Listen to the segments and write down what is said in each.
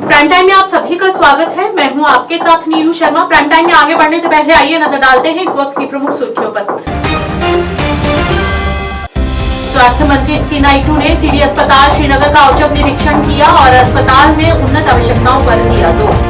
Prime time में आप सभी का स्वागत है। मैं हूं आपके साथ नीरू शर्मा। प्राइम टाइम में आगे बढ़ने से पहले आइए नजर डालते हैं इस वक्त की प्रमुख सुर्खियों पर। स्वास्थ्य मंत्री स्कीना इटू ने सीडी अस्पताल श्रीनगर का औचक निरीक्षण किया और अस्पताल में उन्नत आवश्यकताओं पर दिया जोर।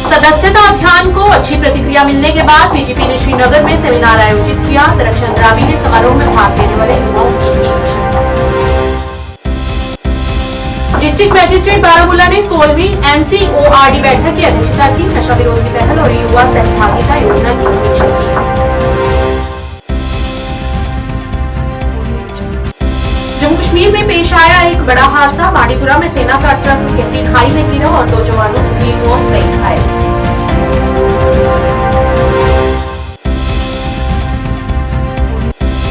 सदस्यता अभियान को अच्छी प्रतिक्रिया मिलने के बाद बीजेपी ने श्रीनगर में सेमिनार आयोजित किया। दरअसल द्रावी ने समारोह में भाग लेने वाले युवाओं की प्रशंसा। डिस्ट्रिक्ट मजिस्ट्रेट बारामूला ने 16वीं NCORD बैठक की अध्यक्षता की। नशा विरोधी पहल और युवा सहभागिता योजना की समीक्षा की। जम्मू कश्मीर में पेश आया एक बड़ा हादसा। बांडीपुरा में सेना का ट्रक गहरी खाई में गिरा और 2 जवानों की मौत, कई घायल।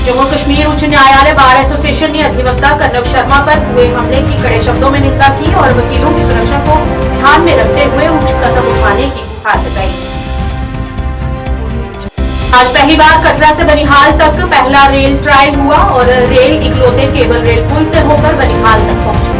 जम्मू कश्मीर उच्च न्यायालय बार एसोसिएशन ने अधिवक्ता कनक शर्मा पर हुए हमले की कड़े शब्दों में निंदा की और वकीलों की सुरक्षा को ध्यान में रखते हुए उच्च कदम उठाने की गुहार लगाई। आज पहली बार कटरा से बनिहाल तक पहला रेल ट्रायल हुआ और रेल इकलौते केबल रेल पुल से होकर बनिहाल तक पहुंची।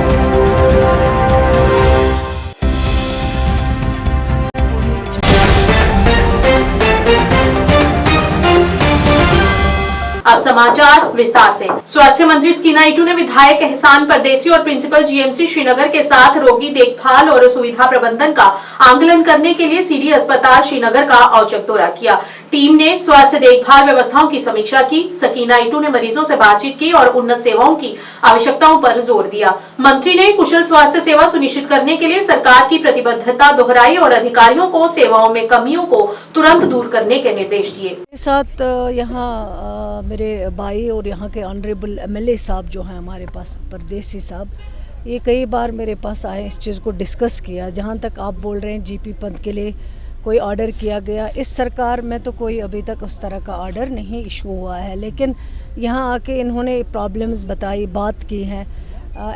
अब समाचार विस्तार से। स्वास्थ्य मंत्री स्कीना इटू ने विधायक एहसान परदेसी और प्रिंसिपल जीएमसी श्रीनगर के साथ रोगी देखभाल और सुविधा प्रबंधन का आंकलन करने के लिए सीडी अस्पताल श्रीनगर का औचक दौरा किया। टीम ने स्वास्थ्य देखभाल व्यवस्थाओं की समीक्षा की। स्कीना इटू ने मरीजों से बातचीत की और उन्नत सेवाओं की आवश्यकताओं पर जोर दिया। मंत्री ने कुशल स्वास्थ्य सेवा सुनिश्चित करने के लिए सरकार की प्रतिबद्धता दोहराई और अधिकारियों को सेवाओं में कमियों को तुरंत दूर करने के निर्देश दिए। साथ यहाँ मेरे भाई और यहाँ के ऑनरेबल MLA साहब जो हैं हमारे पास, परदेसी साहब, ये कई बार मेरे पास आए, इस चीज़ को डिस्कस किया। जहाँ तक आप बोल रहे हैं GP पंथ के लिए कोई ऑर्डर किया गया, इस सरकार में तो कोई अभी तक उस तरह का ऑर्डर नहीं इशू हुआ है। लेकिन यहाँ आके इन्होंने प्रॉब्लम्स बताई, बात की है।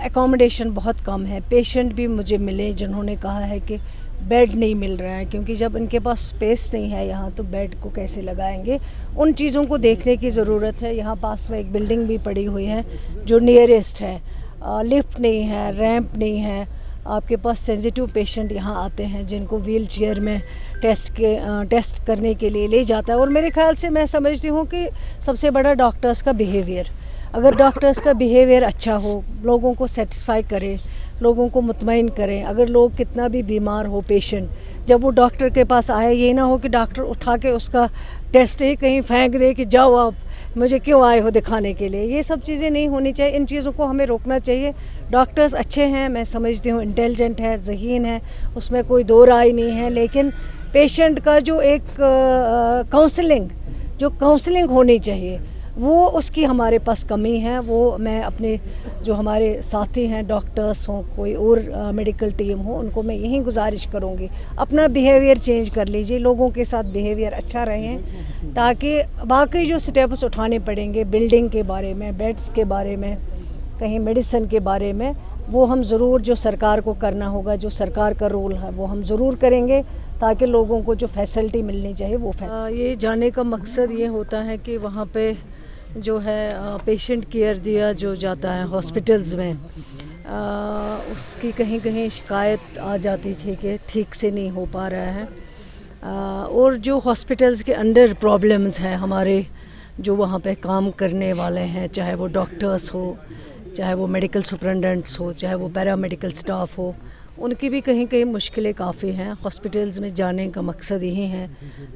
एकोमोडेशन बहुत कम है। पेशेंट भी मुझे मिले जिन्होंने कहा है कि बेड नहीं मिल रहा है, क्योंकि जब इनके पास स्पेस नहीं है यहाँ तो बेड को कैसे लगाएंगे। उन चीज़ों को देखने की ज़रूरत है। यहाँ पास में एक बिल्डिंग भी पड़ी हुई है जो नियरेस्ट है। लिफ्ट नहीं है, रैंप नहीं है। आपके पास सेंसिटिव पेशेंट यहाँ आते हैं जिनको व्हील चेयर में टेस्ट करने के लिए ले जाता है। और मेरे ख्याल से मैं समझती हूँ कि सबसे बड़ा डॉक्टर्स का बिहेवियर, अगर डॉक्टर्स का बिहेवियर अच्छा हो, लोगों को सेटिस्फाई करे, लोगों को मुतमईन करें। अगर लोग कितना भी बीमार हो पेशेंट, जब वो डॉक्टर के पास आए, ये ना हो कि डॉक्टर उठा के उसका टेस्ट ही कहीं फेंक दे कि जाओ आप, मुझे क्यों आए हो दिखाने के लिए। ये सब चीज़ें नहीं होनी चाहिए। इन चीज़ों को हमें रोकना चाहिए। डॉक्टर्स अच्छे हैं, मैं समझती हूँ, इंटेलिजेंट है, ज़हीन है, उसमें कोई दो राय नहीं है। लेकिन पेशेंट का जो एक काउंसलिंग होनी चाहिए, वो उसकी हमारे पास कमी है। वो मैं अपने जो हमारे साथी हैं, डॉक्टर्स हों, कोई और मेडिकल टीम हो, उनको मैं यही गुजारिश करूँगी, अपना बिहेवियर चेंज कर लीजिए, लोगों के साथ बिहेवियर अच्छा रहें, ताकि बाकी जो स्टेप्स उठाने पड़ेंगे बिल्डिंग के बारे में, बेड्स के बारे में, कहीं मेडिसिन के बारे में, वो हम ज़रूर, जो सरकार को करना होगा, जो सरकार का रोल है वो हम ज़रूर करेंगे, ताकि लोगों को जो फैसिलिटी मिलनी चाहिए वो ये जाने का मकसद ये होता है कि वहाँ पे जो है पेशेंट केयर दिया जो जाता है हॉस्पिटल्स में, उसकी कहीं कहीं शिकायत आ जाती थी कि ठीक से नहीं हो पा रहा है। और जो हॉस्पिटल्स के अंडर प्रॉब्लम्स हैं हमारे, जो वहाँ पे काम करने वाले हैं, चाहे वो डॉक्टर्स हो, चाहे वो मेडिकल सुपरिटेंडेंट्स हो, चाहे वो पैरामेडिकल स्टाफ हो, उनकी भी कहीं कहीं मुश्किलें काफ़ी हैं। हॉस्पिटल्स में जाने का मकसद यही है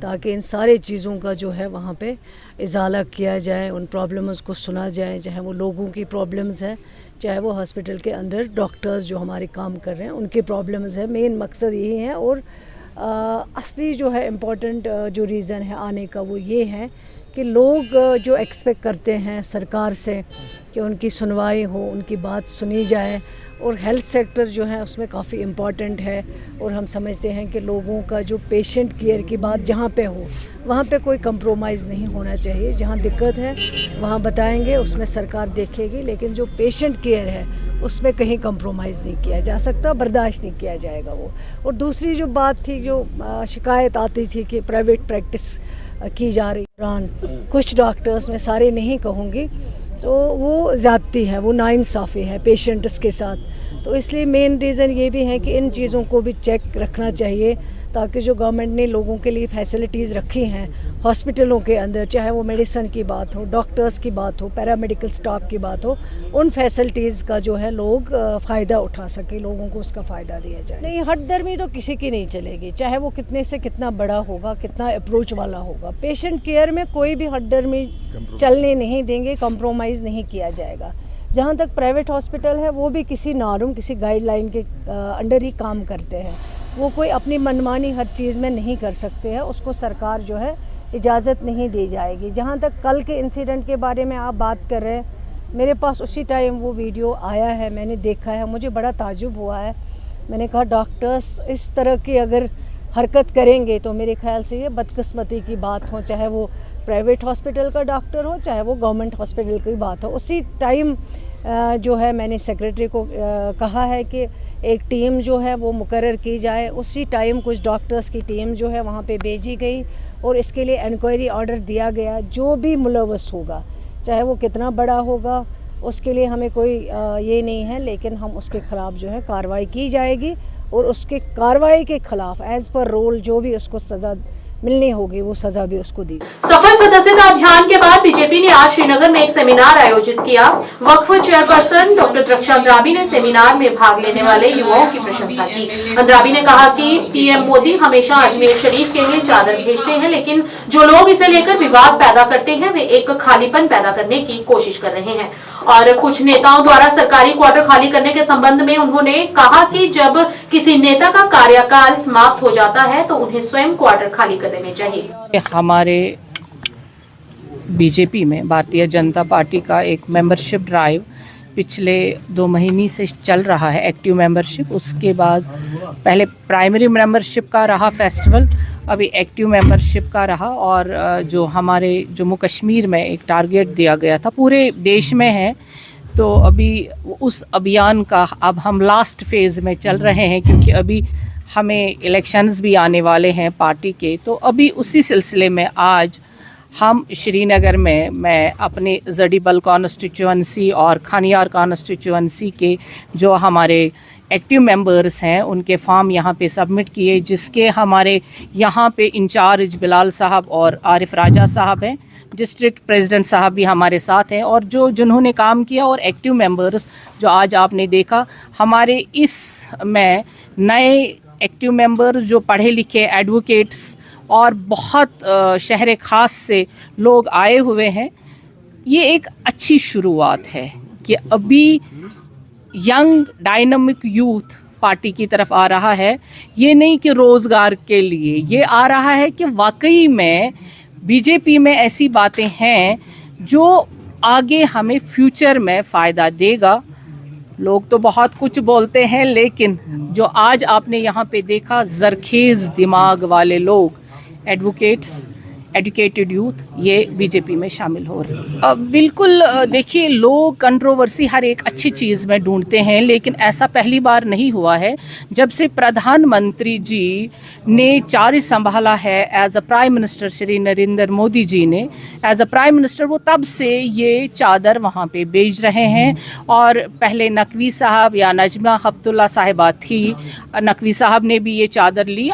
ताकि इन सारे चीज़ों का जो है वहाँ पे इजाला किया जाए, उन प्रॉब्लम्स को सुना जाए, चाहे वो लोगों की प्रॉब्लम्स है, चाहे वो हॉस्पिटल के अंदर डॉक्टर्स जो हमारे काम कर रहे हैं उनकी प्रॉब्लम्स है। मेन मकसद यही है। और असली जो है इम्पॉर्टेंट जो रीज़न है आने का वो ये है कि लोग जो एक्सपेक्ट करते हैं सरकार से कि उनकी सुनवाई हो, उनकी बात सुनी जाए। और हेल्थ सेक्टर जो है उसमें काफ़ी इम्पॉर्टेंट है। और हम समझते हैं कि लोगों का जो पेशेंट केयर की बात जहाँ पे हो, वहाँ पे कोई कंप्रोमाइज़ नहीं होना चाहिए। जहाँ दिक्कत है वहाँ बताएंगे, उसमें सरकार देखेगी, लेकिन जो पेशेंट केयर है उसमें कहीं कंप्रोमाइज़ नहीं किया जा सकता, बर्दाश्त नहीं किया जाएगा वो। और दूसरी जो बात थी, जो शिकायत आती थी कि प्राइवेट प्रैक्टिस की जा रही, कुछ डॉक्टर्स, मैं सारे नहीं कहूँगी, तो वो ज़्यादती है, वो नाइंसाफ़ी है पेशेंट्स के साथ। तो इसलिए मेन रीज़न ये भी है कि इन चीज़ों को भी चेक रखना चाहिए, ताकि जो गवर्नमेंट ने लोगों के लिए फैसिलिटीज़ रखी हैं हॉस्पिटलों के अंदर, चाहे वो मेडिसिन की बात हो, डॉक्टर्स की बात हो, पैरामेडिकल स्टाफ की बात हो, उन फैसिलिटीज़ का जो है लोग फ़ायदा उठा सके, लोगों को उसका फ़ायदा दिया जाए। नहीं, हठधर्मी तो किसी की नहीं चलेगी, चाहे वो कितने से कितना बड़ा होगा, कितना अप्रोच वाला होगा। पेशेंट केयर में कोई भी हठधर्मी चलने नहीं देंगे, कॉम्प्रोमाइज़ नहीं किया जाएगा। जहाँ तक प्राइवेट हॉस्पिटल है, वो भी किसी नॉर्म, किसी गाइडलाइन के अंडर ही काम करते हैं। वो कोई अपनी मनमानी हर चीज़ में नहीं कर सकते हैं, उसको सरकार जो है इजाज़त नहीं दी जाएगी। जहाँ तक कल के इंसिडेंट के बारे में आप बात कर रहे हैं, मेरे पास उसी टाइम वो वीडियो आया है, मैंने देखा है, मुझे बड़ा ताज्जुब हुआ है। मैंने कहा डॉक्टर्स इस तरह की अगर हरकत करेंगे तो मेरे ख्याल से ये बदकिस्मती की बात हो, चाहे वो प्राइवेट हॉस्पिटल का डॉक्टर हो, चाहे वो गवर्नमेंट हॉस्पिटल की बात हो। उसी टाइम जो है मैंने सेक्रेटरी को कहा है कि एक टीम जो है वो मुकर्रर की जाए। उसी टाइम कुछ डॉक्टर्स की टीम जो है वहाँ पे भेजी गई और इसके लिए इंक्वायरी ऑर्डर दिया गया। जो भी मुलव्वस होगा, चाहे वो कितना बड़ा होगा, उसके लिए हमें कोई ये नहीं है, लेकिन हम उसके ख़िलाफ़ जो है कार्रवाई की जाएगी और उसके कार्रवाई के ख़िलाफ़ एज़ पर रूल जो भी उसको सज़ा मिलनी होगी वो सजा भी उसको दी। सफल सदस्यता अभियान के बाद बीजेपी ने आज श्रीनगर में एक सेमिनार आयोजित किया। वक्फ चेयरपर्सन डॉक्टर त्रिक्षा अंद्राबी ने सेमिनार में भाग लेने वाले युवाओं की प्रशंसा की। अंद्राबी ने कहा कि पीएम मोदी हमेशा अजमेर शरीफ के लिए चादर भेजते हैं, लेकिन जो लोग इसे लेकर विवाद पैदा करते हैं वे एक खालीपन पैदा करने की कोशिश कर रहे हैं। और कुछ नेताओं द्वारा सरकारी क्वार्टर खाली करने के संबंध में उन्होंने कहा कि जब किसी नेता का कार्यकाल समाप्त हो जाता है तो उन्हें स्वयं क्वार्टर खाली कर देने चाहिए। हमारे बीजेपी में भारतीय जनता पार्टी का एक मेंबरशिप ड्राइव पिछले 2 महीने से चल रहा है, एक्टिव मेंबरशिप। उसके बाद पहले प्राइमरी मेंबरशिप का रहा फेस्टिवल, अभी एक्टिव मेंबरशिप का रहा। और जो हमारे जम्मू कश्मीर में एक टारगेट दिया गया था, पूरे देश में है, तो अभी उस अभियान का अब हम लास्ट फेज़ में चल रहे हैं, क्योंकि अभी हमें इलेक्शंस भी आने वाले हैं पार्टी के। तो अभी उसी सिलसिले में आज हम श्रीनगर में मैं अपने जडीबल कॉन्स्टिट्यूंसी और खानियार कॉन्स्टिट्यूंसी के जो हमारे एक्टिव मेंबर्स हैं उनके फॉर्म यहाँ पे सबमिट किए, जिसके हमारे यहाँ पे इंचार्ज बिलाल साहब और आरिफ राजा साहब हैं, डिस्ट्रिक्ट प्रेसिडेंट साहब भी हमारे साथ हैं, और जिन्होंने काम किया। और एक्टिव मेंबर्स जो आज आपने देखा, हमारे इस में नए एक्टिव मेंबर्स जो पढ़े लिखे एडवोकेट्स और बहुत शहर ख़ास से लोग आए हुए हैं। ये एक अच्छी शुरुआत है कि अभी यंग डायनामिक यूथ पार्टी की तरफ आ रहा है। ये नहीं कि रोज़गार के लिए, ये आ रहा है कि वाकई में बीजेपी में ऐसी बातें हैं जो आगे हमें फ्यूचर में फ़ायदा देगा। लोग तो बहुत कुछ बोलते हैं, लेकिन जो आज आपने यहाँ पे देखा, जरखेज़ दिमाग वाले लोग, एडवोकेट्स, एजुकेटेड यूथ, ये बीजेपी में शामिल हो रहे हैं। बिल्कुल देखिए, लोग कंट्रोवर्सी हर एक अच्छी चीज़ में ढूंढते हैं, लेकिन ऐसा पहली बार नहीं हुआ है। जब से प्रधानमंत्री जी ने चार्ज संभाला है as a prime minister, Shri Narendra Modi ji ने एज अ प्राइम मिनिस्टर, वो तब से ये चादर वहाँ पे भेज रहे हैं। और पहले नकवी साहब या नजमा हफ्तुल्ला साहिबा थी, नकवी साहब ने भी ये चादर ली,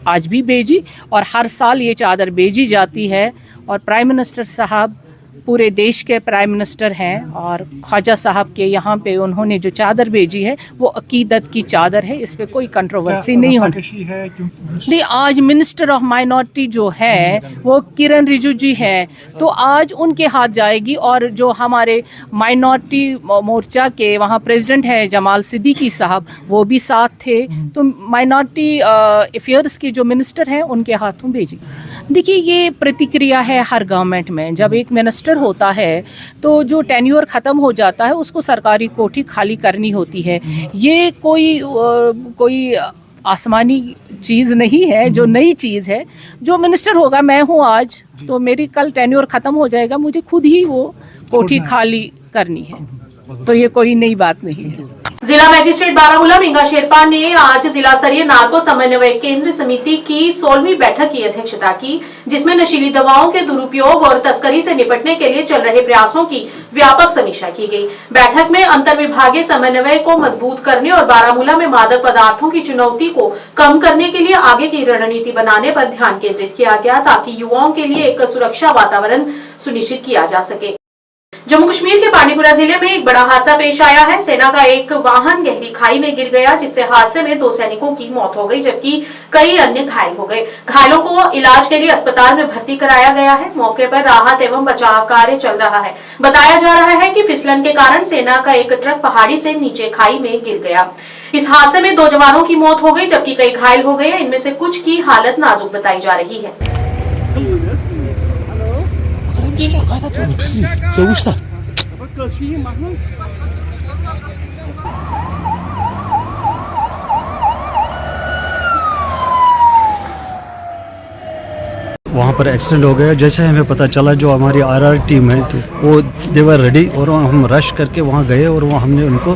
आज भी भेजी, और हर साल ये चादर भेजी जाती है। और प्राइम मिनिस्टर साहब पूरे देश के प्राइम मिनिस्टर हैं, और ख्वाजा साहब के यहाँ पे उन्होंने जो चादर भेजी है वो अकीदत की चादर है, इस पे कोई कंट्रोवर्सी नहीं होनी है। नहीं, आज मिनिस्टर ऑफ माइनॉरिटी जो है वो किरण रिजिजू है, तो आज उनके हाथ जाएगी। और जो हमारे माइनॉरिटी मोर्चा के वहाँ प्रेसिडेंट हैं जमाल सिद्दीकी साहब, वो भी साथ थे, तो माइनॉरिटी अफेयर्स के जो मिनिस्टर हैं उनके हाथों भेजी। देखिए, ये प्रतिक्रिया है हर गवर्नमेंट में। जब एक मिनिस्टर होता है तो जो टेन्योर ख़त्म हो जाता है उसको सरकारी कोठी खाली करनी होती है। ये कोई आसमानी चीज़ नहीं है, जो नई चीज़ है। जो मिनिस्टर होगा, मैं हूँ आज, तो मेरी कल टेन्योर ख़त्म हो जाएगा, मुझे खुद ही वो कोठी खाली करनी है, तो ये कोई नई बात नहीं है। जिला मजिस्ट्रेट बारामूला मींगा शेरपा ने आज जिला स्तरीय नार्को समन्वय केंद्र समिति की 16वीं बैठक की अध्यक्षता की, जिसमें नशीली दवाओं के दुरुपयोग और तस्करी से निपटने के लिए चल रहे प्रयासों की व्यापक समीक्षा की गई। बैठक में अंतर विभागीय समन्वय को मजबूत करने और बारामूला में मादक पदार्थों की चुनौती को कम करने के लिए आगे की रणनीति बनाने पर ध्यान केंद्रित किया गया, ताकि युवाओं के लिए एक सुरक्षा वातावरण सुनिश्चित किया जा सके। जम्मू कश्मीर के पांडीपुरा जिले में एक बड़ा हादसा पेश आया है। सेना का एक वाहन गहरी खाई में गिर गया, जिससे हादसे में 2 सैनिकों की मौत हो गई, जबकि कई अन्य घायल हो गए। घायलों को इलाज के लिए अस्पताल में भर्ती कराया गया है। मौके पर राहत एवं बचाव कार्य चल रहा है। बताया जा रहा है कि फिसलन के कारण सेना का एक ट्रक पहाड़ी से नीचे खाई में गिर गया। इस हादसे में 2 जवानों की मौत हो गई, जबकि कई घायल हो गए। इनमें से कुछ की हालत नाजुक बताई जा रही है। वहाँ पर एक्सीडेंट हो गया। जैसे हमें पता चला, जो हमारी आरआर टीम है वो देवर रेडी, और हम रश करके वहाँ गए और वहाँ हमने उनको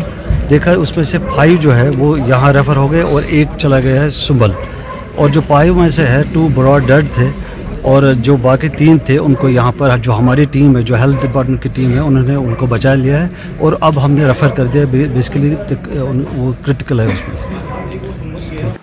देखा। उसमें से 5 जो है वो यहाँ रेफ़र हो गए और 1 चला गया है सुंबल, और जो 5 में से है 2 ब्रॉड डेड थे, और जो बाकी 3 थे उनको यहाँ पर जो हमारी टीम है, जो हेल्थ डिपार्टमेंट की टीम है, उन्होंने उनको बचा लिया है और अब हमने रेफ़र कर दिया। बेसिकली वो क्रिटिकल है उसमें।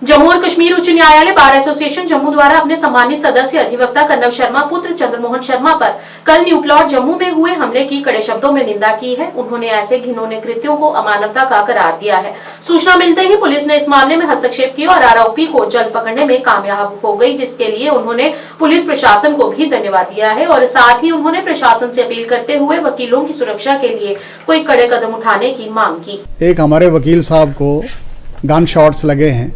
जम्मू और कश्मीर उच्च न्यायालय बार एसोसिएशन जम्मू द्वारा अपने सम्मानित सदस्य अधिवक्ता कन्नव शर्मा पुत्र चंद्रमोहन शर्मा पर कल न्यू प्लॉट जम्मू में हुए हमले की कड़े शब्दों में निंदा की है। उन्होंने ऐसे घिनौने कृत्यों को अमानवता का करार दिया है। सूचना मिलते ही पुलिस ने इस मामले में हस्तक्षेप किया और आरोपी को जल्द पकड़ने में कामयाब हो गई, जिसके लिए उन्होंने पुलिस प्रशासन को भी धन्यवाद दिया है। और साथ ही उन्होंने प्रशासन से अपील करते हुए वकीलों की सुरक्षा के लिए कोई कड़े कदम उठाने की मांग की। एक हमारे वकील साहब को गन शॉट्स लगे हैं,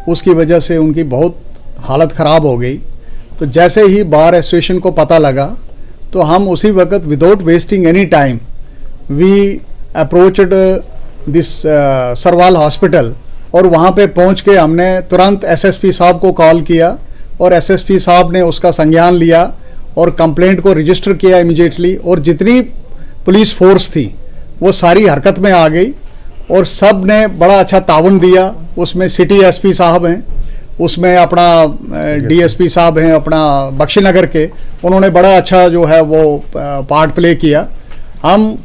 उसकी वजह से उनकी बहुत हालत ख़राब हो गई। तो जैसे ही बार एसोसिएशन को पता लगा तो हम उसी वक्त without wasting any time we approached this Sarwal hospital, और वहाँ पे पहुँच के हमने तुरंत एसएसपी साहब को कॉल किया और एसएसपी साहब ने उसका संज्ञान लिया और कंप्लेंट को रजिस्टर किया इमीडिएटली। और जितनी पुलिस फोर्स थी वो सारी हरकत में आ गई और सब ने बड़ा अच्छा ताउन दिया। उसमें सिटी एसपी साहब हैं, उसमें अपना डीएसपी साहब हैं अपना बख्शीनगर के, उन्होंने बड़ा अच्छा जो है वो पार्ट प्ले किया। हम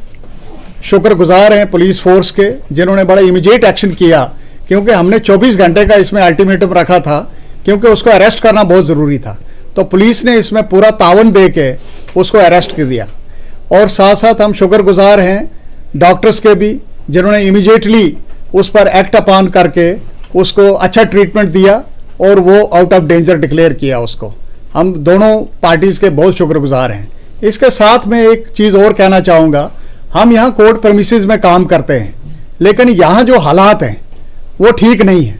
शुक्रगुजार हैं पुलिस फोर्स के, जिन्होंने बड़ा इमीडिएट एक्शन किया, क्योंकि हमने 24 घंटे का इसमें अल्टीमेटम रखा था, क्योंकि उसको अरेस्ट करना बहुत ज़रूरी था। तो पुलिस ने इसमें पूरा ताउन दे के उसको अरेस्ट कर दिया। और साथ साथ हम शुक्रगुजार हैं डॉक्टर्स के भी, जिन्होंने इमीडिएटली उस पर एक्ट अपॉन करके उसको अच्छा ट्रीटमेंट दिया और वो आउट ऑफ डेंजर डिक्लेयर किया उसको। हम दोनों पार्टीज़ के बहुत शुक्रगुजार हैं। इसके साथ में एक चीज़ और कहना चाहूँगा, हम यहाँ कोर्ट प्रेमिसेस में काम करते हैं, लेकिन यहाँ जो हालात हैं वो ठीक नहीं है,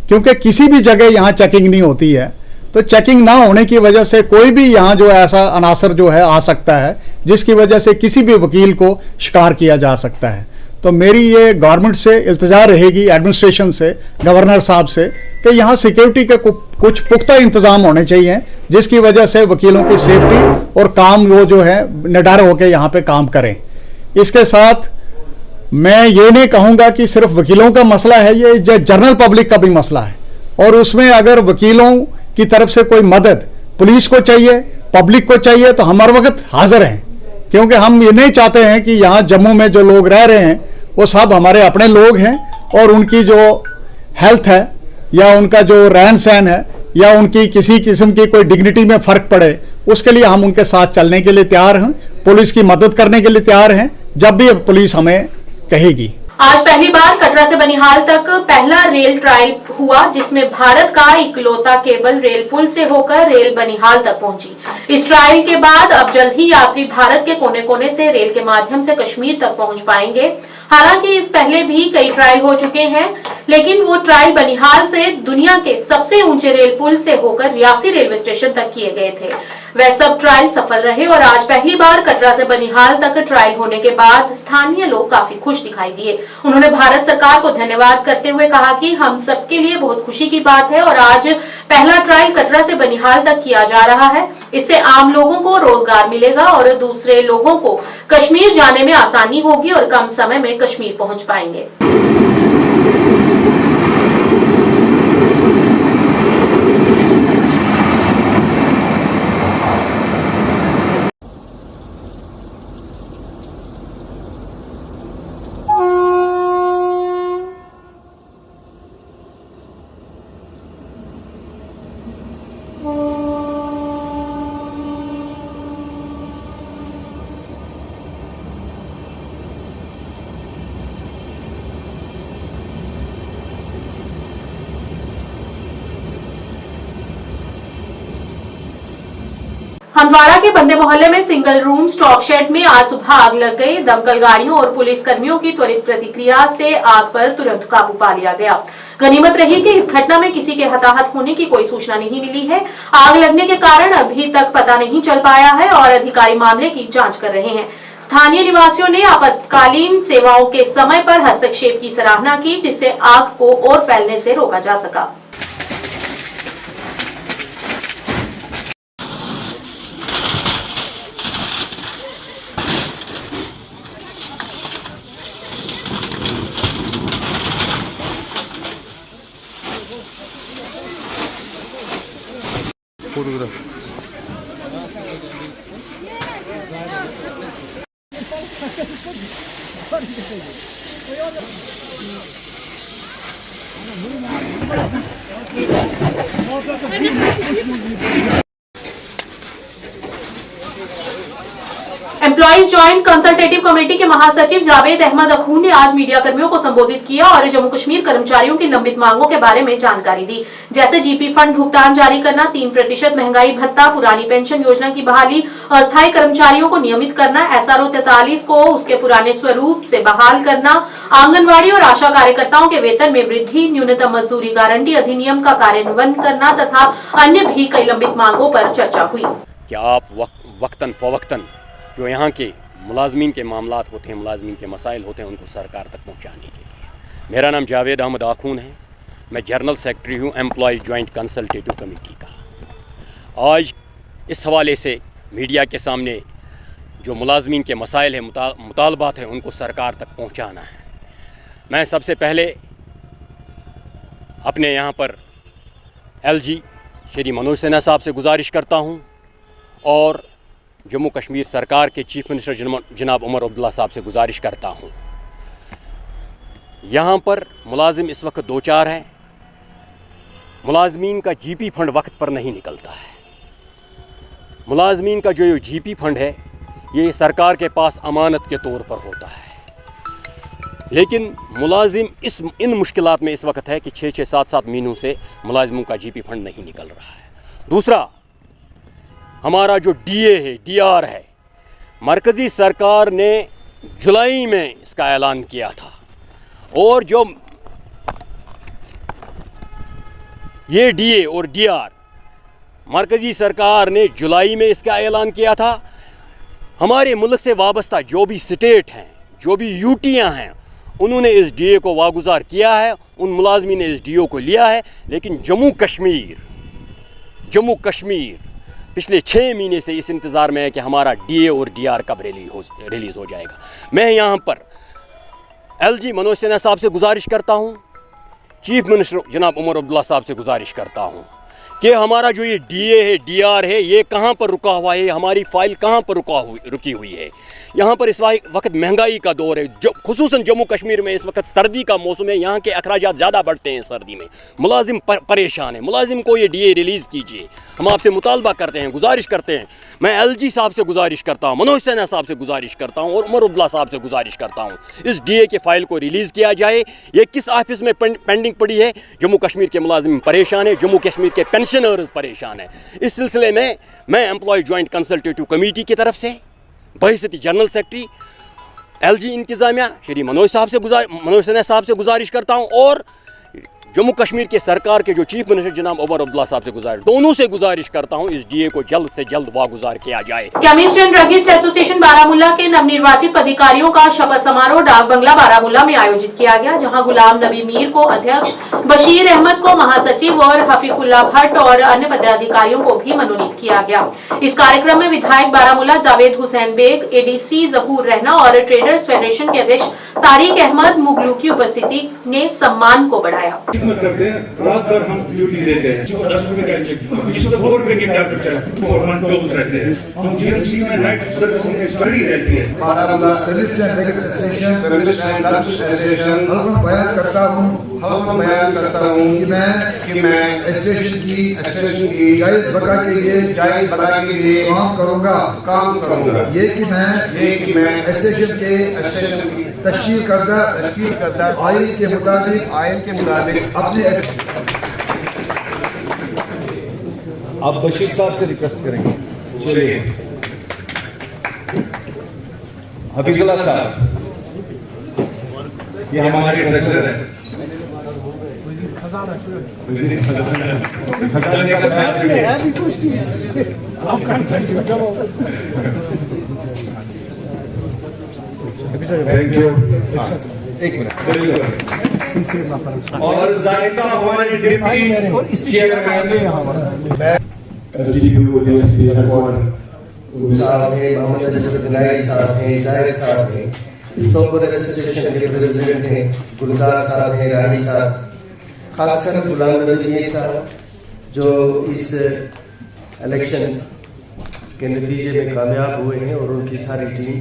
क्योंकि किसी भी जगह यहाँ चेकिंग नहीं होती है। तो चेकिंग ना होने की वजह से कोई भी यहाँ जो ऐसा अनासर जो है आ सकता है, जिसकी वजह से किसी भी वकील को शिकार किया जा सकता है। तो मेरी ये गवर्नमेंट से इल्तिजा रहेगी, एडमिनिस्ट्रेशन से, गवर्नर साहब से, कि यहाँ सिक्योरिटी के कुछ पुख्ता इंतजाम होने चाहिए, जिसकी वजह से वकीलों की सेफ्टी और काम वो जो है निडर होकर यहाँ पे काम करें। इसके साथ मैं ये नहीं कहूँगा कि सिर्फ वकीलों का मसला है, ये जनरल पब्लिक का भी मसला है। और उसमें अगर वकीलों की तरफ से कोई मदद पुलिस को चाहिए, पब्लिक को चाहिए, तो हम हर वक्त हाजिर हैं, क्योंकि हम ये नहीं चाहते हैं कि यहाँ जम्मू में जो लोग रह रहे हैं वो सब हमारे अपने लोग हैं, और उनकी जो हेल्थ है या उनका जो रहन सहन है या उनकी किसी किस्म की कोई डिग्निटी में फ़र्क पड़े, उसके लिए हम उनके साथ चलने के लिए तैयार हैं, पुलिस की मदद करने के लिए तैयार हैं, जब भी पुलिस हमें कहेगी। आज पहली बार कटरा से बनिहाल तक पहला रेल ट्रायल हुआ, जिसमें भारत का इकलौता केबल रेल पुल से होकर रेल बनिहाल तक पहुंची। इस ट्रायल के बाद अब जल्द ही यात्री भारत के कोने कोने से रेल के माध्यम से कश्मीर तक पहुंच पाएंगे। हालांकि इस पहले भी कई ट्रायल हो चुके हैं, लेकिन वो ट्रायल बनिहाल से दुनिया के सबसे ऊंचे रेल पुल से होकर रियासी रेलवे स्टेशन तक किए गए थे। वह सब ट्रायल सफल रहे और आज पहली बार कटरा से बनिहाल तक ट्रायल होने के बाद स्थानीय लोग काफी खुश दिखाई दिए। उन्होंने भारत सरकार को धन्यवाद करते हुए कहा कि हम सबके लिए बहुत खुशी की बात है और आज पहला ट्रायल कटरा से बनिहाल तक किया जा रहा है। इससे आम लोगों को रोजगार मिलेगा और दूसरे लोगों को कश्मीर जाने में आसानी होगी और कम समय में कश्मीर पहुंच पाएंगे। हंदवाड़ा के बंदे मोहल्ले में सिंगल रूम स्टॉक शेड में आज सुबह आग लग गई। दमकल गाड़ियों और पुलिस कर्मियों की त्वरित प्रतिक्रिया से आग पर तुरंत काबू पा लिया गया। गनीमत रही कि इस घटना में किसी के हताहत होने की कोई सूचना नहीं मिली है। आग लगने के कारण अभी तक पता नहीं चल पाया है और अधिकारी मामले की जांच कर रहे हैं। स्थानीय निवासियों ने आपातकालीन सेवाओं के समय पर हस्तक्षेप की सराहना की, जिससे आग को और फैलने से रोका जा सका। एम्प्लॉइज ज्वाइंट कंसल्टेटिव कमेटी के महासचिव जावेद अहमद अखून ने आज मीडिया कर्मियों को संबोधित किया और जम्मू कश्मीर कर्मचारियों की लंबित मांगों के बारे में जानकारी दी, जैसे जीपी फंड भुगतान जारी करना, 3% महंगाई भत्ता, पुरानी पेंशन योजना की बहाली, अस्थायी कर्मचारियों को नियमित करना, SRO 43 को उसके पुराने स्वरूप से बहाल करना, आंगनबाड़ी और आशा कार्यकर्ताओं के वेतन में वृद्धि, न्यूनतम मजदूरी गारंटी अधिनियम का कार्यान्वयन करना तथा अन्य भी कई लंबित मांगों पर चर्चा हुई। क्या आप वक्तन फवक्तन जो यहाँ के मुलाजमीन के मामलात होते हैं, मुलाजमीन के मसाइल होते हैं, उनको सरकार तक पहुँचाने के लिए। मेरा नाम जावेद अहमद आखून है, मैं जनरल सेक्रेटरी हूँ एम्प्लॉय जॉइंट कंसल्टेटिव कमेटी का। आज इस हवाले से मीडिया के सामने जो मुलाजमीन के मसाइल हैं, मुतालबात हैं, उनको सरकार तक पहुँचाना है। मैं सबसे पहले अपने यहाँ पर LG श्री मनोज सिन्हा साहब से गुजारिश करता हूँ और जम्मू कश्मीर सरकार के चीफ मिनिस्टर जनाब उमर अब्दुल्ला साहब से गुजारिश करता हूँ। यहाँ पर मुलाजिम इस वक्त दो चार हैं। मुलाजमीन का GP फंड वक्त पर नहीं निकलता है। मुलाजमीन का जो ये GP फंड है ये सरकार के पास अमानत के तौर पर होता है, लेकिन मुलाजिम इन मुश्किलात में इस वक्त है कि 6-7 महीनों से मुलाजिमों का GP फंड नहीं निकल रहा है। दूसरा, हमारा जो DA है, DR है, मरकज़ी सरकार ने जुलाई में इसका ऐलान किया था और जो ये DA और DR मरकज़ी सरकार ने जुलाई में इसका ऐलान किया था। हमारे मुल्क से वाबस्ता जो भी स्टेट हैं, जो भी यूटियाँ हैं, उन्होंने इस DA को वागुजार किया है, उन मुलाजमी ने इस DO को लिया है, लेकिन जम्मू कश्मीर पिछले 6 महीने से इस इंतज़ार में है कि हमारा DA और DR कब रिलीज़ हो जाएगा। मैं यहाँ पर LG मनोज सिन्हा साहब से गुजारिश करता हूँ, चीफ मिनिस्टर जनाब उमर अब्दुल्ला साहब से गुजारिश करता हूँ कि हमारा जो ये DA है, DR है, ये कहाँ पर रुका हुआ है, हमारी फ़ाइल कहाँ पर रुकी हुई है। यहाँ पर इस वक्त महंगाई का दौर है, जो खुसूसन जम्मू कश्मीर में इस वक्त सर्दी का मौसम है, यहाँ के अखराजात ज़्यादा बढ़ते हैं सर्दी में, मुलाजिम परेशान है। मुलाजिम को ये DA रिलीज़ कीजिए, हम आपसे मुतालबा करते हैं, गुजारिश करते हैं। मैं LG साहब से गुजारिश करता हूँ, मनोज सिन्हा साहब से गुजारिश करता हूँ और उमर अब्दुल्ला साहब से गुजारिश करता हूँ, इस DA के फ़ाइल को रिलीज़ किया जाए। ये किस ऑफिस में पेंडिंग पड़ी है? जम्मू कश्मीर के मुलाजिम परेशान है, जम्मू कश्मीर के पेंशनर्स परेशान है। इस सिलसिले में मैं एम्प्लॉय जॉइंट कंसल्टेटिव कमेटी की तरफ से बहैसियत जनरल सेक्रेटरी LG इंतज़ामिया श्री मनोज सिन्हा साहब से गुजारिश करता हूँ और जम्मू कश्मीर के सरकार के जो चीफ मिनिस्टर जनाब उमर अब्दुल्ला साहब से गुजारिश, दोनों से गुजारिश करता हूं इस डीए को जल्द से जल्द वागुजार किया जाए। Chemist and druggist association Baramulla के नवनिर्वाचित अधिकारियों का शपथ समारोह डाक बंगला बारामूला में आयोजित किया गया, जहां गुलाम नबी मीर को अध्यक्ष, बशीर अहमद को महासचिव और हफीफुल्लाह भट्ट और अन्य पदाधिकारियों को भी मनोनीत किया गया। इस कार्यक्रम में विधायक बारामूला जावेद हुसैन बेग, एडीसी जहूर रहना और ट्रेडर्स फेडरेशन के अध्यक्ष तारिक अहमद मुगलू की उपस्थिति ने सम्मान को बढ़ाया। करते हैं, रात भर हम ड्यूटी देते हैं, 10 रुपए का चेक, इसको 4 रुपए के डॉक्टर चेक और 1 डोज रहते हैं। हम जीएमसी में नाइट सर्विस में स्टडी रहती है। Baramulla chemist and drugs association हम बयान करता हूँ कि मैं एसोसिएशन की जायज बका के लिए काम करूँगा। ये कि मैं एसोसिएशन की तशकील करदा आइन के मुताबिक अपने आप बशीर साहब से रिक्वेस्ट करेंगे। चलिए हफीजुल्लाह साहब, ये हमारे ट्रेजरर हैं। Thank you. एक मिनट। और जाहिद साहब हमारे deputy chairman SDPO DSP headquarter साहब हैं, मोहम्मद जनाई साहब हैं, जाहिद साहब हैं, सोपर एसोसिएशन के प्रेसिडेंट हैं, गुलजार साहब हैं, राही साहब, खासकर गुलाम नबी मीर साहब जो इस इलेक्शन के नतीजे में कामयाब हुए हैं और उनकी सारी टीम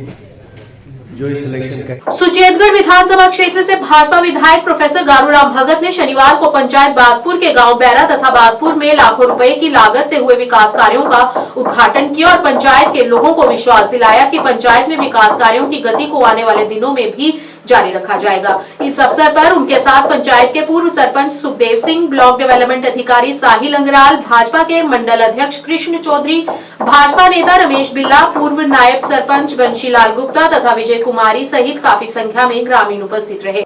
जो इस इलेक्शन का। सुचेतगढ़ विधानसभा क्षेत्र से भाजपा विधायक प्रोफेसर गारूराम भगत ने शनिवार को पंचायत बासपुर के गांव बैरा तथा बासपुर में लाखों रुपए की लागत से हुए विकास कार्यों का उद्घाटन किया और पंचायत के लोगों को विश्वास दिलाया कि पंचायत में विकास कार्यों की गति को आने वाले दिनों में भी जारी रखा जाएगा। इस अवसर पर उनके साथ पंचायत के पूर्व सरपंच सुखदेव सिंह, ब्लॉक डेवलपमेंट अधिकारी साहिल अंगराल, भाजपा के मंडल अध्यक्ष कृष्ण चौधरी, भाजपा नेता रमेश बिल्ला, पूर्व नायब सरपंच बंशीलाल गुप्ता तथा विजय कुमारी सहित काफी संख्या में ग्रामीण उपस्थित रहे।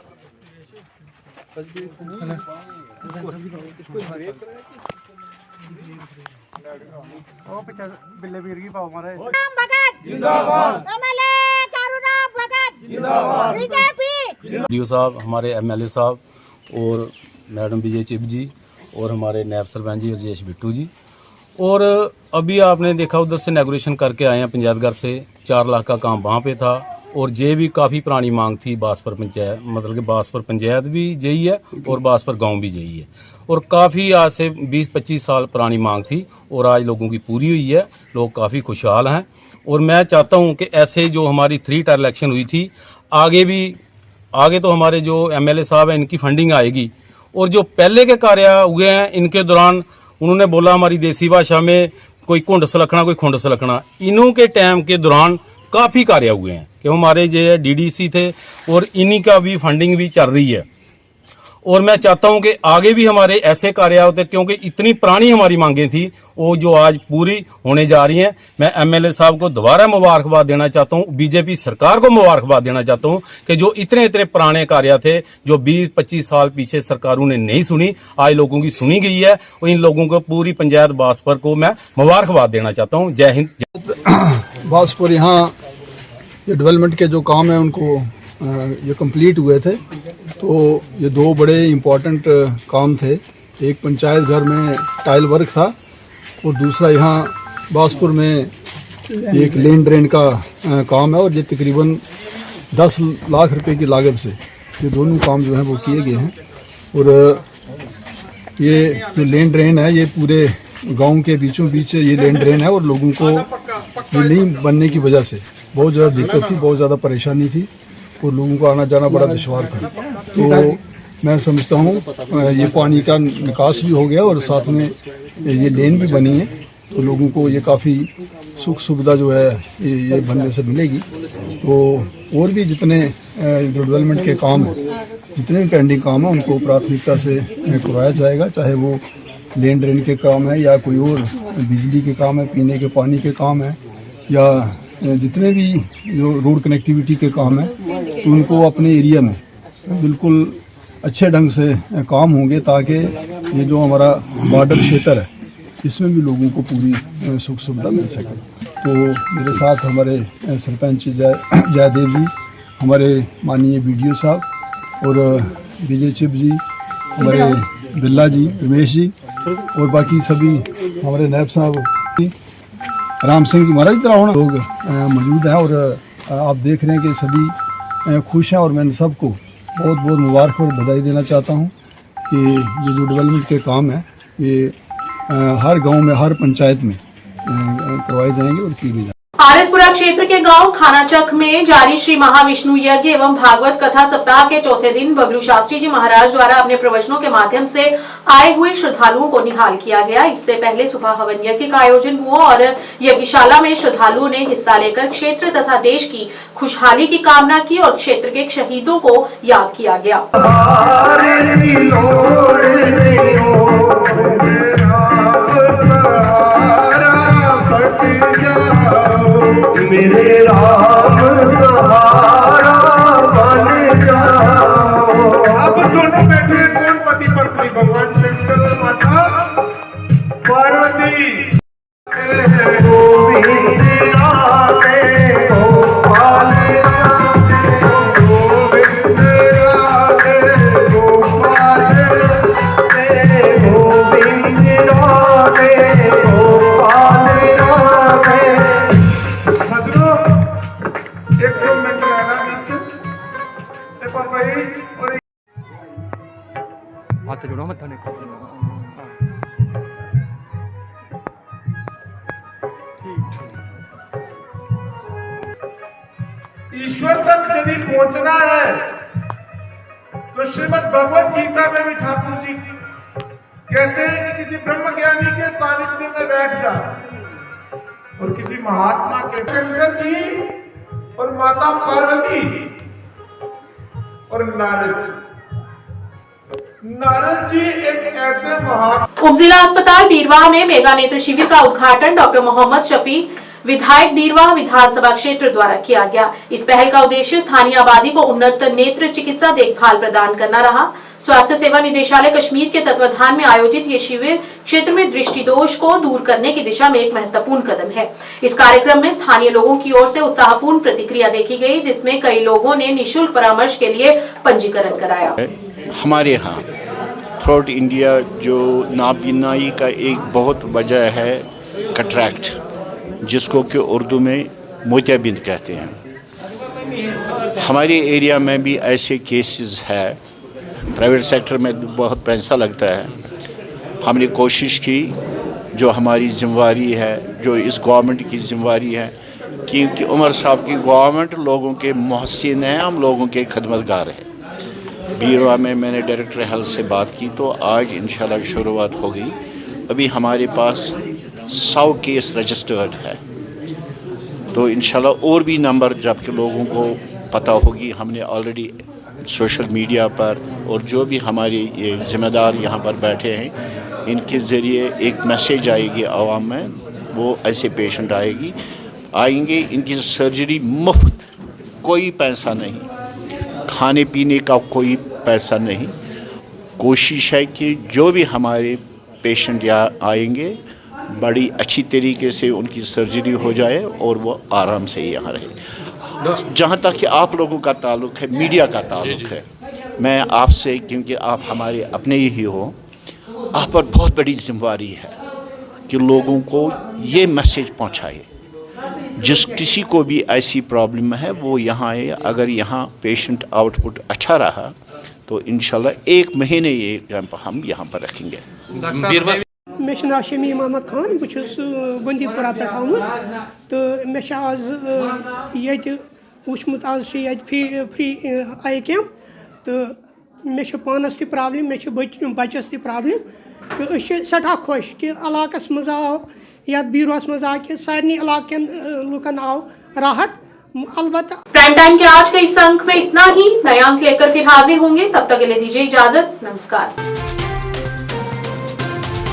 डीओ साहब, हमारे एमएलए साहब और मैडम विजय चिप जी और हमारे नायब सरपंच जी राजेश बिट्टू जी, और अभी आपने देखा उधर से इनॉग्रेशन करके आए हैं पंचायतघर से। 4 लाख का काम वहाँ पे था और ये भी काफ़ी पुरानी मांग थी। बासपुर पंचायत मतलब कि बासपुर पंचायत भी यही है और बासपुर गांव भी यही है और काफ़ी आज से 20-25 साल पुरानी मांग थी और आज लोगों की पूरी हुई है। लोग काफ़ी खुशहाल हैं और मैं चाहता हूं कि ऐसे जो हमारी 3 टायर इलेक्शन हुई थी आगे तो हमारे जो एमएलए साहब हैं इनकी फंडिंग आएगी और जो पहले के कार्य हुए हैं इनके दौरान उन्होंने बोला हमारी देसी भाषा में कोई कुंड सलखना कोई खुंड सलखना, इन्हों के टाइम के दौरान काफ़ी कार्य हुए हैं कि हमारे जो डीडीसी थे और इन्हीं का भी फंडिंग भी चल रही है और मैं चाहता हूं कि आगे भी हमारे ऐसे कार्य होते क्योंकि इतनी पुरानी हमारी मांगें थी वो जो आज पूरी होने जा रही हैं। मैं एमएलए साहब को दोबारा मुबारकबाद देना चाहता हूं, बीजेपी सरकार को मुबारकबाद देना चाहता हूं कि जो इतने पुराने कार्य थे जो 20-25 साल पीछे सरकारों ने नहीं सुनी, आज लोगों की सुनी गई है और इन लोगों को पूरी पंचायत बासपुर को मैं मुबारकबाद देना चाहता हूँ। जय हिंद। बासपुर यहाँ ये डेवलपमेंट के जो काम है उनको ये कंप्लीट हुए थे, तो ये 2 बड़े इम्पोर्टेंट काम थे। एक पंचायत घर में टाइल वर्क था और दूसरा यहाँ बासपुर में एक लेन ड्रेन का काम है और ये तकरीबन 10 लाख रुपए की लागत से ये दोनों काम जो हैं वो किए गए हैं। और ये जो लेन ड्रेन है ये पूरे गांव के बीचों बीच ये लेन ड्रेन है और लोगों को ये नहीं बनने की वजह से बहुत ज़्यादा दिक्कत थी, बहुत ज़्यादा परेशानी थी और लोगों को आना जाना बड़ा दुश्वार था। तो मैं समझता हूँ ये पानी का निकास भी हो गया और साथ में ये लेन भी बनी है तो लोगों को ये काफ़ी सुख सुविधा जो है ये बनने से मिलेगी। तो और भी जितने डेवलपमेंट के काम हैं, जितने भी पेंडिंग काम हैं उनको प्राथमिकता से करवाया जाएगा, चाहे वो लेन ड्रेन के काम है या कोई और बिजली के काम है, पीने के पानी के काम है या जितने भी जो रोड कनेक्टिविटी के काम है तो उनको अपने एरिया में बिल्कुल अच्छे ढंग से काम होंगे ताकि ये जो हमारा बॉर्डर क्षेत्र है इसमें भी लोगों को पूरी सुख सुविधा मिल सके। तो मेरे साथ हमारे सरपंच जयदेव जी, हमारे माननीय BDO साहब और विजय चिप जी, हमारे बिल्ला जी, रमेश जी और बाकी सभी हमारे नायब साहब राम सिंह जी महाराज तरह लोग मौजूद हैं। और आप देख रहे हैं कि सभी खुश हैं और मैं सबको बहुत बहुत मुबारक और बधाई देना चाहता हूं कि ये जो डेवलपमेंट के काम हैं ये हर गांव में, हर पंचायत में करवाए जाएंगे और किए भी जाएंगे। आरएसपुरा क्षेत्र के गांव खानाचक में जारी श्री महाविष्णु यज्ञ एवं भागवत कथा सप्ताह के चौथे दिन बबलू शास्त्री जी महाराज द्वारा अपने प्रवचनों के माध्यम से आए हुए श्रद्धालुओं को निहाल किया गया। इससे पहले सुबह हवन यज्ञ का आयोजन हुआ और यज्ञशाला में श्रद्धालुओं ने हिस्सा लेकर क्षेत्र तथा देश की खुशहाली की कामना की और क्षेत्र के शहीदों को याद किया गया। मेरे राम सहारा बन जाओ। अब दोनों बैठे कौन पति पत्नी, भगवान शंकर और माता पार्वती। गोविंद राधे गोपाल राधे, गोविंद राधे गोपाल राधे, गोविंद राधे गोपाल राधे। एक दो मिनट रहना पीछे पापा जी और हाथ जोड़ो मत थाने ईश्वर तक यदि पहुंचना है तो श्रीमद् भगवत गीता में भी ठाकुर जी कहते हैं कि किसी ब्रह्म ज्ञानी के सानिध्य में बैठ जा और किसी महात्मा के, शंकर जी और माता पार्वती और नारद जी एक ऐसे महात्मा। उपजिला अस्पताल बीरवाह में मेगा नेत्र शिविर का उद्घाटन डॉक्टर मोहम्मद शफी विधायक बीरवाह विधानसभा क्षेत्र द्वारा किया गया। इस पहल का उद्देश्य स्थानीय आबादी को उन्नत नेत्र चिकित्सा देखभाल प्रदान करना रहा। स्वास्थ्य सेवा निदेशालय कश्मीर के तत्वाधान में आयोजित ये शिविर क्षेत्र में दृष्टि दोष को दूर करने की दिशा में एक महत्वपूर्ण कदम है। इस कार्यक्रम में स्थानीय लोगों की ओर से उत्साहपूर्ण प्रतिक्रिया देखी गई, जिसमें कई लोगों ने निःशुल्क परामर्श के लिए पंजीकरण कराया। हमारे यहाँ थ्रू इंडिया जो नाबीनाई का एक बहुत वजह है कैटरैक्ट, जिसको कि उर्दू में मोतियाबिंद कहते हैं। हमारे एरिया में भी ऐसे केसेस है। प्राइवेट सेक्टर में बहुत पैसा लगता है। हमने कोशिश की, जो हमारी जिम्मेवारी है, जो इस गवर्नमेंट की जिम्मेवारी है, क्योंकि उमर साहब की गवर्नमेंट लोगों के मोहसिन है, हम लोगों के खिदमतगार हैं। बीरवाह में मैंने डायरेक्टर हेल्थ से बात की तो आज इंशाल्लाह शुरुआत हो गई। अभी हमारे पास 100 केस रजिस्टर्ड है, तो इंशाल्लाह और भी नंबर जबकि लोगों को पता होगी। हमने ऑलरेडी सोशल मीडिया पर और जो भी हमारे ये ज़िम्मेदार यहाँ पर बैठे हैं, इनके ज़रिए एक मैसेज आएगी आवाम में, वो ऐसे पेशेंट आएंगे, इनकी सर्जरी मुफ्त, कोई पैसा नहीं, खाने पीने का कोई पैसा नहीं। कोशिश है कि जो भी हमारे पेशेंट यहाँ आएंगे बड़ी अच्छी तरीके से उनकी सर्जरी हो जाए और वो आराम से यहाँ रहे। जहाँ तक कि आप लोगों का ताल्लुक़ है, मीडिया का ताल्लुक़ है, मैं आपसे, क्योंकि आप हमारे अपने ही हो, आप पर बहुत बड़ी जिम्मेवारी है कि लोगों को ये मैसेज पहुँचाए, जिस किसी को भी ऐसी प्रॉब्लम है वो यहाँ आए। अगर यहाँ पेशेंट आउटपुट अच्छा रहा तो इंशाल्लाह 1 महीने ये कैंप हम यहाँ पर रखेंगे। मे नाम शमी मोहम्मद खान, बहुत बंदीपुरा पे तो मे आज ये वुचमुत आज फ्री आई कैंप तो मे पानस ती प्रॉब्लम, मे बच्चस ती प्रॉब्लम, तो सठा खुश कि इलाकस मज आव या बीरवास मज आ कि सारे इलाकन लुकन आव राहत। अलबत्ता प्राइम टाइम के आज के इस अंक में इतना ही। नया अंक लेकर फिर हाजिर होंगे, तब तक के लिए दीजिए इजाजत। नमस्कार।